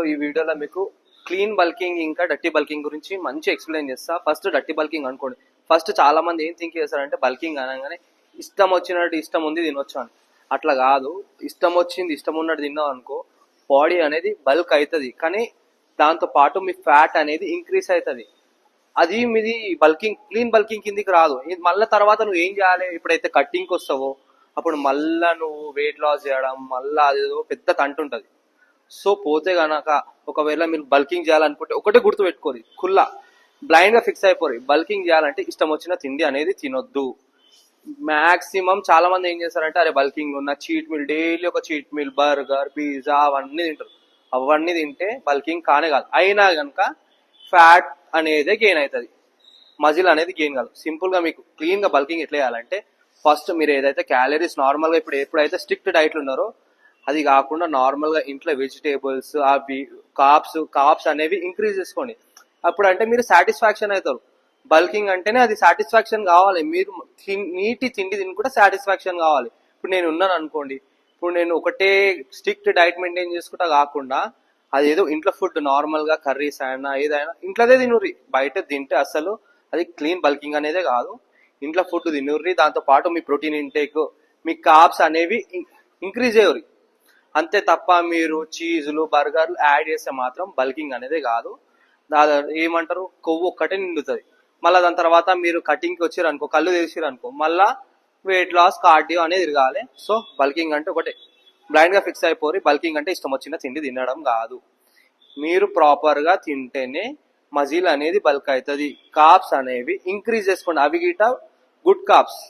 ఈ వీడియోలో మీకు క్లీన్ బల్కింగ్ ఇంకా డర్టీ బల్కింగ్ గురించి మంచి ఎక్స్ప్లెయిన్ చేస్తా. ఫస్ట్ డర్టీ బల్కింగ్ అనుకోండి. ఫస్ట్ చాలా మంది ఏం థింక్ చేస్తారంటే బల్కింగ్ అనగానే ఇష్టం వచ్చినట్టు ఇష్టం ఉంది తినొచ్చు అని. అట్లా కాదు. ఇష్టం వచ్చింది ఇష్టం ఉన్నట్టు తిన్నాం అనుకో బాడీ అనేది బల్క్ అవుతుంది, కానీ దాంతో పాటు మీ ఫ్యాట్ అనేది ఇంక్రీజ్ అవుతుంది. అది మీది బల్కింగ్ క్లీన్ బల్కింగ్ కిందికి రాదు. మళ్ళీ తర్వాత నువ్వు ఏం చేయాలి? ఇప్పుడైతే కట్టింగ్కి వస్తావో అప్పుడు మళ్ళా నువ్వు వెయిట్ లాస్ చేయడం మళ్ళా అదేదో పెద్ద తంటు ఉంటుంది. సో పోతే గనక ఒకవేళ మీరు బల్కింగ్ చేయాలనుకుంటే ఒకటే గుర్తు పెట్టుకోరు, కుల్లా బ్లైండ్ గా ఫిక్స్ అయిపోరు. బల్కింగ్ చేయాలంటే ఇష్టం వచ్చిన తిండి అనేది తినొద్దు. మాక్సిమం చాలా మంది ఏం చేస్తారంటే అరే బల్కింగ్ ఉన్న చీట్ మీల్, డైలీ ఒక చీట్ మీల్, బర్గర్, పిజ్జా అవన్నీ తింటారు. అవన్నీ తింటే బల్కింగ్ కానే కాదు. అయినా కనుక ఫ్యాట్ అనేది గెయిన్ అవుతుంది, మజిల్ అనేది గెయిన్ కాదు. సింపుల్ గా మీకు క్లీన్ గా బల్కింగ్ ఎట్లా చేయాలంటే ఫస్ట్ మీరు ఏదైతే క్యాలరీస్ నార్మల్ గా ఎప్పుడైతే స్ట్రిక్ట్ డైట్లు ఉన్నారో అది కాకుండా నార్మల్ గా ఇంట్లో వెజిటేబుల్స్ అవి కాప్స్ అనేవి ఇంక్రీజ్ చేసుకోండి. అప్పుడు అంటే మీరు సాటిస్ఫాక్షన్ అవుతారు. బల్కింగ్ అంటేనే అది సాటిస్ఫాక్షన్ కావాలి. మీరు నీటి తిండి తిని కూడా సాటిస్ఫాక్షన్ కావాలి. ఇప్పుడు నేను ఉన్నాను అనుకోండి, ఇప్పుడు నేను ఒకటే స్ట్రిక్ట్ డైట్ మెయింటైన్ చేసుకుంటా కాకుండా అదేదో ఇంట్లో ఫుడ్ నార్మల్ గా కర్రీస్ అయినా ఏదైనా ఇంట్లోదే తినుర్రి. బయట తింటే అసలు అది క్లీన్ బల్కింగ్ అనేదే కాదు. ఇంట్లో ఫుడ్ తినుర్రి, దాంతో పాటు మీ ప్రోటీన్ ఇంటేక్, మీ కాప్స్ అనేవి ఇంక్రీజ్ అయ్యి. అంతే తప్ప మీరు చీజులు బర్గర్లు యాడ్ చేస్తే మాత్రం బల్కింగ్ అనేది కాదు. ఏమంటారు, కొవ్వు ఒక్కటే నిండుతుంది. మళ్ళీ దాని తర్వాత మీరు కటింగ్కి వచ్చారు అనుకో, కళ్ళు తెరిచారు అనుకో, మళ్ళా వెయిట్ లాస్ కార్డియో అనేది తిరగాలి. సో బల్కింగ్ అంటే ఒకటే, బ్లైండ్ గా ఫిక్స్ అయిపోయి బల్కింగ్ అంటే ఇష్టం వచ్చిన తిండి తినడం కాదు. మీరు ప్రాపర్ గా తింటేనే మజిల్ అనేది బల్క్ అవుతుంది. కాప్స్ అనేవి ఇంక్రీజ్ చేసుకోండి. అవి గిట గుడ్ కాప్స్.